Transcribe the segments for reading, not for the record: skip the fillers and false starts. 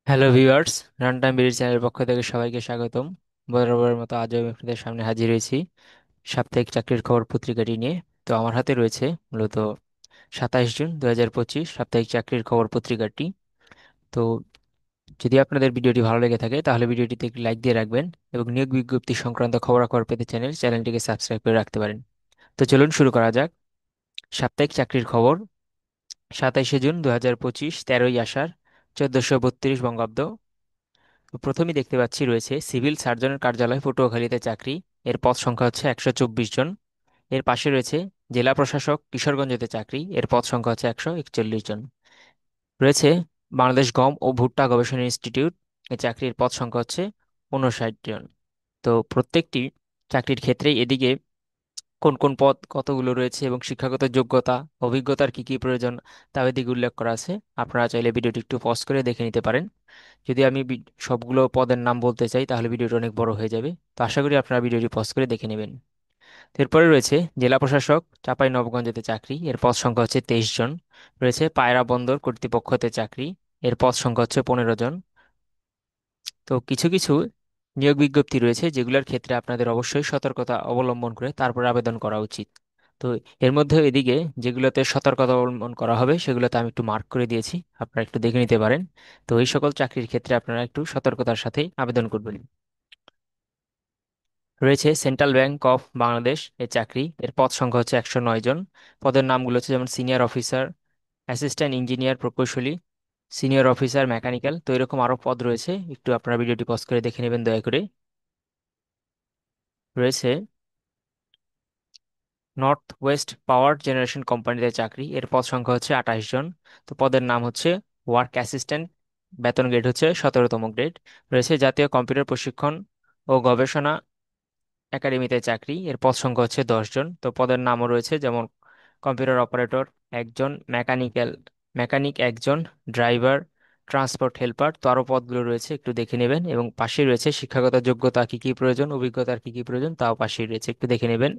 Hello viewers, run time BD চ্যানেলের পক্ষ থেকে সবাইকে স্বাগতম। বরাবরের মতো আজও আমি আপনাদের সামনে হাজির হয়েছি সাপ্তাহিক চাকরির খবর পত্রিকাটি নিয়ে। তো আমার হাতে রয়েছে মূলত 27 জুন 2025 সাপ্তাহিক চাকরির খবর পত্রিকাটি। তো যদি আপনাদের ভিডিওটি ভালো লেগে থাকে তাহলে ভিডিওটিতে একটি লাইক দিয়ে রাখবেন এবং নিয়োগ বিজ্ঞপ্তি সংক্রান্ত খবরাখবর পেতে চ্যানেলটিকে সাবস্ক্রাইব করে রাখতে পারেন। তো চলুন শুরু করা যাক। সাপ্তাহিক চাকরির খবর 27 জুন 2025, 13ই আষাঢ় 1432 বঙ্গাব্দ। তো প্রথমেই দেখতে পাচ্ছি রয়েছে সিভিল সার্জনের কার্যালয় পটুয়াখালীতে চাকরি। এর পদ সংখ্যা হচ্ছে 124 জন। এর পাশে রয়েছে জেলা প্রশাসক কিশোরগঞ্জেতে চাকরি। এর পদ সংখ্যা হচ্ছে 141 জন। রয়েছে বাংলাদেশ গম ও ভুট্টা গবেষণা ইনস্টিটিউট। এই চাকরির পদ সংখ্যা হচ্ছে 59 জন। তো প্রত্যেকটি চাকরির ক্ষেত্রেই এদিকে কোন কোন পদ কতগুলো রয়েছে এবং শিক্ষাগত যোগ্যতা অভিজ্ঞতার কি কি প্রয়োজন তা এদিকে উল্লেখ করা আছে। আপনারা চাইলে ভিডিওটি একটু পজ করে দেখে নিতে পারেন। যদি আমি সবগুলো পদের নাম বলতে চাই তাহলে ভিডিওটা অনেক বড় হয়ে যাবে। তো আশা করি আপনারা ভিডিওটি পজ করে দেখে নেবেন। তো এরপরে রয়েছে জেলা প্রশাসক চাঁপাই নবাবগঞ্জেতে চাকরি। এর পদ সংখ্যা হচ্ছে 23 জন। রয়েছে পায়রা বন্দর কর্তৃপক্ষতে চাকরি। এর পদ সংখ্যা হচ্ছে 15 জন। তো কিছু কিছু নিয়োগ বিজ্ঞপ্তি রয়েছে যেগুলোর ক্ষেত্রে আপনাদের অবশ্যই সতর্কতা অবলম্বন করে তারপর আবেদন করা উচিত। তো এর মধ্যে এদিকে যেগুলোতে সতর্কতা অবলম্বন করা হবে সেগুলোতে আমি একটু মার্ক করে দিয়েছি, আপনারা একটু দেখে নিতে পারেন। তো এই সকল চাকরির ক্ষেত্রে আপনারা একটু সতর্কতার সাথেই আবেদন করবেন। রয়েছে সেন্ট্রাল ব্যাংক অফ বাংলাদেশ এর চাকরি। এর পদ সংখ্যা হচ্ছে 109 জন। পদের নামগুলো হচ্ছে যেমন সিনিয়র অফিসার, অ্যাসিস্ট্যান্ট ইঞ্জিনিয়ার প্রকৌশলী, সিনিয়র অফিসার মেকানিক্যাল। তো এরকম আরো পদ রয়েছে, একটু আপনারা ভিডিওটি পজ করে দেখে নেবেন দয়া করে। রয়েছে নর্থ ওয়েস্ট পাওয়ার জেনারেশন কোম্পানিতে চাকরি। এর পদ সংখ্যা হচ্ছে 28 জন। তো পদের নাম হচ্ছে ওয়ার্ক অ্যাসিস্ট্যান্ট। বেতন গ্রেড হচ্ছে 17তম গ্রেড। রয়েছে জাতীয় কম্পিউটার প্রশিক্ষণ ও গবেষণা একাডেমিতে চাকরি। এর পদ সংখ্যা হচ্ছে 10 জন। তো পদের নামও রয়েছে যেমন কম্পিউটার অপারেটর একজন, মেকানিক একজন, ড্রাইভার, ট্রান্সপোর্ট হেল্পার। তো আরও পদগুলো রয়েছে, একটু দেখে নেবেন। এবং পাশেই রয়েছে শিক্ষাগত যোগ্যতা কি কি প্রয়োজন, অভিজ্ঞতার কি কি প্রয়োজন তাও পাশেই রয়েছে, একটু দেখে নেবেন।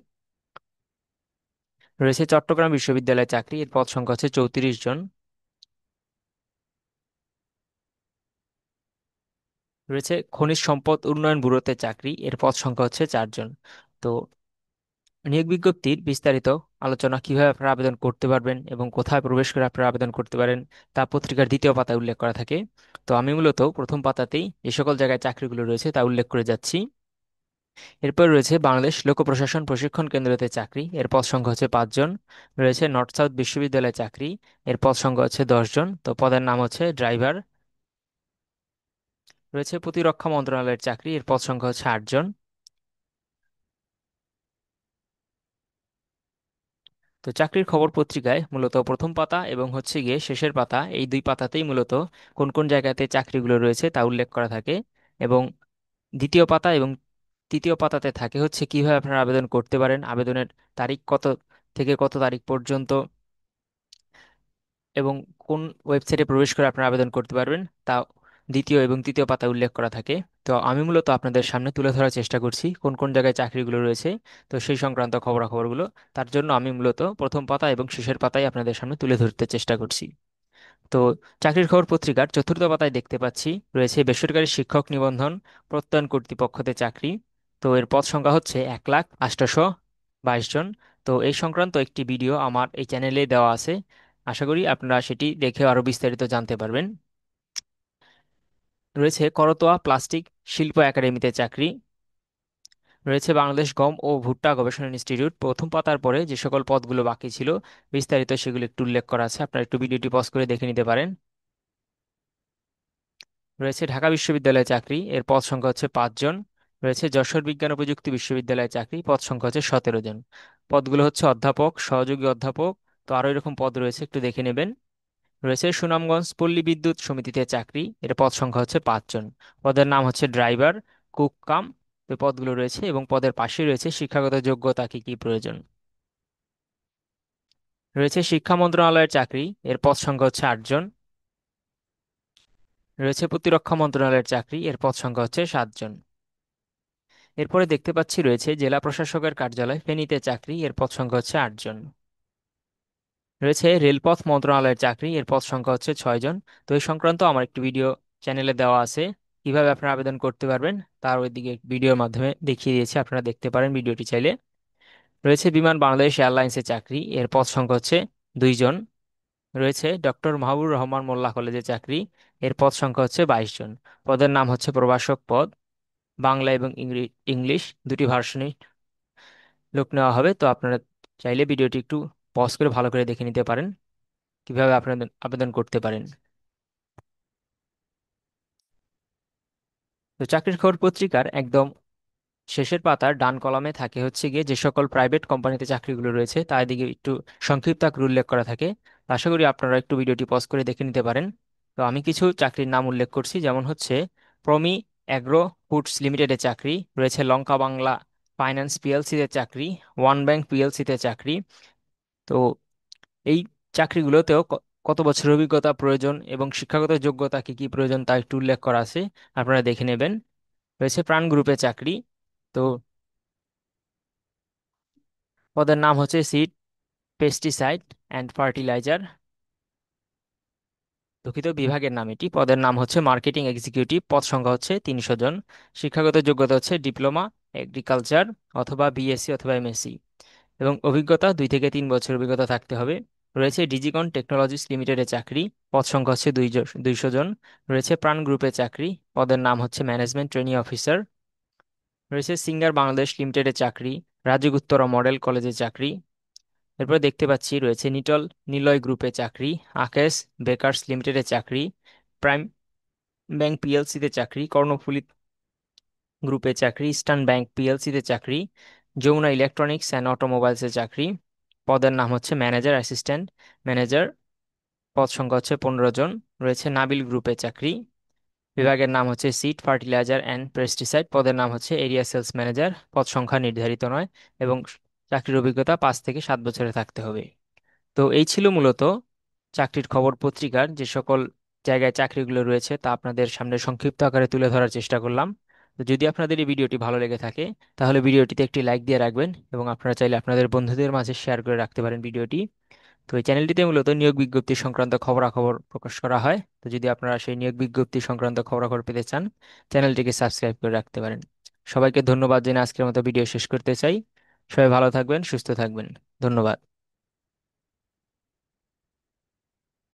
রয়েছে চট্টগ্রাম বিশ্ববিদ্যালয়ে চাকরি। এর পদ সংখ্যা হচ্ছে 34 জন। রয়েছে খনিজ সম্পদ উন্নয়ন ব্যুরোতে চাকরি। এর পদ সংখ্যা হচ্ছে 4 জন। তো নিয়োগ বিজ্ঞপ্তির বিস্তারিত আলোচনা কিভাবে আপনারা আবেদন করতে পারবেন এবং কোথায় প্রবেশ করে আপনারা আবেদন করতে পারেন তা পত্রিকার দ্বিতীয় পাতায় উল্লেখ করা থাকে। তো আমি মূলত প্রথম পাতাতেই যে সকল জায়গায় চাকরিগুলো রয়েছে তা উল্লেখ করে যাচ্ছি। এরপর রয়েছে বাংলাদেশ লোক প্রশাসন প্রশিক্ষণ কেন্দ্রতে চাকরি। এর পদ সংখ্যা হচ্ছে 5 জন। রয়েছে নর্থ সাউথ বিশ্ববিদ্যালয়ে চাকরি। এর পদ সংখ্যা হচ্ছে 10 জন। তো পদের নাম হচ্ছে ড্রাইভার। রয়েছে প্রতিরক্ষা মন্ত্রণালয়ের চাকরি। এর পদ সংখ্যা হচ্ছে 8 জন। তো চাকরির খবর পত্রিকায় মূলত প্রথম পাতা এবং হচ্ছে গিয়ে শেষের পাতা, এই দুই পাতাতেই মূলত কোন কোন জায়গাতে চাকরিগুলো রয়েছে তা উল্লেখ করা থাকে। এবং দ্বিতীয় পাতা এবং তৃতীয় পাতাতে থাকে হচ্ছে কিভাবে আপনারা আবেদন করতে পারেন, আবেদনের তারিখ কত থেকে কত তারিখ পর্যন্ত এবং কোন ওয়েবসাইটে প্রবেশ করে আপনারা আবেদন করতে পারবেন তা দ্বিতীয় এবং তৃতীয় পাতায় উল্লেখ করা থাকে। তো আমি মূলত আপনাদের সামনে তুলে ধরার চেষ্টা করছি কোন কোন জায়গায় চাকরিগুলো রয়েছে। তো সেই সংক্রান্ত খবরাখবরগুলো তার জন্য আমি মূলত প্রথম পাতা এবং শেষের পাতায় আপনাদের সামনে তুলে ধরতে চেষ্টা করছি। তো চাকরির খবর পত্রিকার চতুর্থ পাতায় দেখতে পাচ্ছি রয়েছে বেসরকারি শিক্ষক নিবন্ধন প্রত্যয়ন কর্তৃপক্ষতে চাকরি। তো এর পদ সংখ্যা হচ্ছে 1,08,22 জন। তো এই সংক্রান্ত একটি ভিডিও আমার এই চ্যানেলে দেওয়া আছে, আশা করি আপনারা সেটি দেখে আরো বিস্তারিত জানতে পারবেন। রয়েছে করতোয়া প্লাস্টিক শিল্প একাডেমিতে চাকরি। রয়েছে বাংলাদেশ গম ও ভুট্টা গবেষণা ইনস্টিটিউট। প্রথম পাতার পরে যে সকল পদগুলো বাকি ছিল বিস্তারিত সেগুলো একটু উল্লেখ করা আছে, আপনারা একটু ভিডিওটি পজ করে দেখে নিতে পারেন। রয়েছে ঢাকা বিশ্ববিদ্যালয়ে চাকরি। এর পদ সংখ্যা হচ্ছে 5 জন। রয়েছে যশোর বিজ্ঞান ও প্রযুক্তি বিশ্ববিদ্যালয়ে চাকরি। পদ সংখ্যা হচ্ছে 17 জন। পদগুলো হচ্ছে অধ্যাপক, সহযোগী অধ্যাপক। তো আরো এরকম পদ রয়েছে, একটু দেখে নেবেন। রয়েছে সুনামগঞ্জ পল্লী বিদ্যুৎ সমিতিতে চাকরি। এর পদ সংখ্যা হচ্ছে 5 জন। পদের নাম হচ্ছে ড্রাইভার, কুক কাম। এই পদগুলো রয়েছে এবং পদের পাশে রয়েছে শিক্ষাগত যোগ্যতা কি কি প্রয়োজন। রয়েছে শিক্ষা মন্ত্রণালয়ের চাকরি। এর পদ সংখ্যা হচ্ছে 8 জন। রয়েছে প্রতিরক্ষা মন্ত্রণালয়ের চাকরি। এর পদ সংখ্যা হচ্ছে 7 জন। এরপরে দেখতে পাচ্ছি রয়েছে জেলা প্রশাসকের কার্যালয় ফেনীতে চাকরি। এর পদ সংখ্যা হচ্ছে 8 জন। রয়েছে রেলপথ মন্ত্রণালয়ের চাকরি। এর পদ সংখ্যা হচ্ছে 6 জন। তো এই সংক্রান্ত আমার একটি ভিডিও চ্যানেলে দেওয়া আছে। কিভাবে আপনারা আবেদন করতে পারবেন তার ওইদিকে ভিডিওর মাধ্যমে দেখিয়ে দিয়েছি, আপনারা দেখতে পারেন ভিডিওটি চাইলে। রয়েছে বিমান বাংলাদেশ এয়ারলাইন্সের চাকরি, এর পদ সংখ্যা হচ্ছে 2 জন। রয়েছে ডক্টর মাহবুবুর রহমান মোল্লা কলেজের চাকরি, এর পদ সংখ্যা হচ্ছে 22 জন। পদের নাম হচ্ছে প্রভাষক পদ, বাংলা এবং ইংলিশ দুটি ভার্সনই লোক নেওয়া হবে। তো আপনারা চাইলে ভিডিওটি একটু পজ করে ভালো করে দেখে নিতে পারেন কিভাবে আপনারা আবেদন করতে পারেন। তো চাকরির খবর পত্রিকার একদম শেষের পাতার ডান কলামে থাকে হচ্ছে গিয়ে যে সকল প্রাইভেট কোম্পানিতে চাকরিগুলো রয়েছে তার দিকে একটু সংক্ষিপ্ত আকারে উল্লেখ করা থাকে। তো আশা করি আপনারা একটু ভিডিওটি পজ করে দেখে নিতে পারেন। তো আমি কিছু চাকরির নাম উল্লেখ করছি, যেমন হচ্ছে প্রমি অ্যাগ্রো ফুডস লিমিটেডের চাকরি, রয়েছে লঙ্কা বাংলা ফাইন্যান্স পিএলসিতে চাকরি, ওয়ান ব্যাংক পিএলসিতে চাকরি। তো এই চাকরিগুলোতেও কত বছর অভিজ্ঞতা প্রয়োজন এবং শিক্ষাগত যোগ্যতা কি কি প্রয়োজন তা একটু উল্লেখ করা আছে, আপনারা দেখে নেবেন। রয়েছে প্রাণ গ্রুপে চাকরি। তো পদের নাম হচ্ছে সিড পেস্টিসাইড অ্যান্ড ফার্টিলাইজার, দুঃখিত বিভাগের নাম এটি। পদের নাম হচ্ছে মার্কেটিং এক্সিকিউটিভ, পদ সংখ্যা হচ্ছে 300 জন। শিক্ষাগত যোগ্যতা হচ্ছে ডিপ্লোমা এগ্রিকালচার অথবা বিএসসি অথবা এমএসসি, এবং অভিজ্ঞতা 2 থেকে 3 বছর অভিজ্ঞতা থাকতে হবে। রয়েছে ডিজিকন টেকনোলজিস লিমিটেডের চাকরি, পদ সংখ্যা হচ্ছে 200 জন। রয়েছে প্রাণ গ্রুপের চাকরি, পদের নাম হচ্ছে ম্যানেজমেন্ট ট্রেনিং অফিসার। রয়েছে সিঙ্গার বাংলাদেশ লিমিটেডের চাকরি, রাজীব উত্তরা মডেল কলেজের চাকরি। এরপরে দেখতে পাচ্ছি রয়েছে নিলয় গ্রুপে চাকরি, আকেশ বেকার্স লিমিটেডের চাকরি, প্রাইম ব্যাংক পিএলসিতে চাকরি, কর্ণফুলী গ্রুপে চাকরি, ইস্টার্ন ব্যাংক পিএলসিতে চাকরি, যমুনা ইলেকট্রনিক্স অ্যান্ড অটোমোবাইলসের চাকরি। পদের নাম হচ্ছে ম্যানেজার অ্যাসিস্ট্যান্ট ম্যানেজার, পদ সংখ্যা হচ্ছে 15 জন। রয়েছে নাবিল গ্রুপে চাকরি, বিভাগের নাম হচ্ছে সিড ফার্টিলাইজার অ্যান্ড পেস্টিসাইড, পদের নাম হচ্ছে এরিয়া সেলস ম্যানেজার, পদ সংখ্যা নির্ধারিত নয় এবং চাকরির অভিজ্ঞতা 5 থেকে 7 বছরে থাকতে হবে। তো এই ছিল মূলত চাকরির খবর পত্রিকার যে সকল জায়গায় চাকরিগুলো রয়েছে তা আপনাদের সামনে সংক্ষিপ্ত আকারে তুলে ধরার চেষ্টা করলাম। তো যদি আপনাদের এই ভিডিওটি ভালো লেগে থাকে তাহলে ভিডিওটিতে একটি লাইক দিয়ে রাখবেন এবং আপনারা চাইলে আপনাদের বন্ধুদের মাঝে শেয়ার করে রাখতে পারেন ভিডিওটি। তো এই চ্যানেলটিতে মূলত নিয়োগ বিজ্ঞপ্তি সংক্রান্ত খবরাখবর প্রকাশ করা হয়। তো যদি আপনারা সেই নিয়োগ বিজ্ঞপ্তি সংক্রান্ত খবরাখবর পেতে চান চ্যানেলটিকে সাবস্ক্রাইব করে রাখতে পারেন। সবাইকে ধন্যবাদ জেনে আজকের মতো ভিডিও শেষ করতে চাই। সবাই ভালো থাকবেন, সুস্থ থাকবেন। ধন্যবাদ।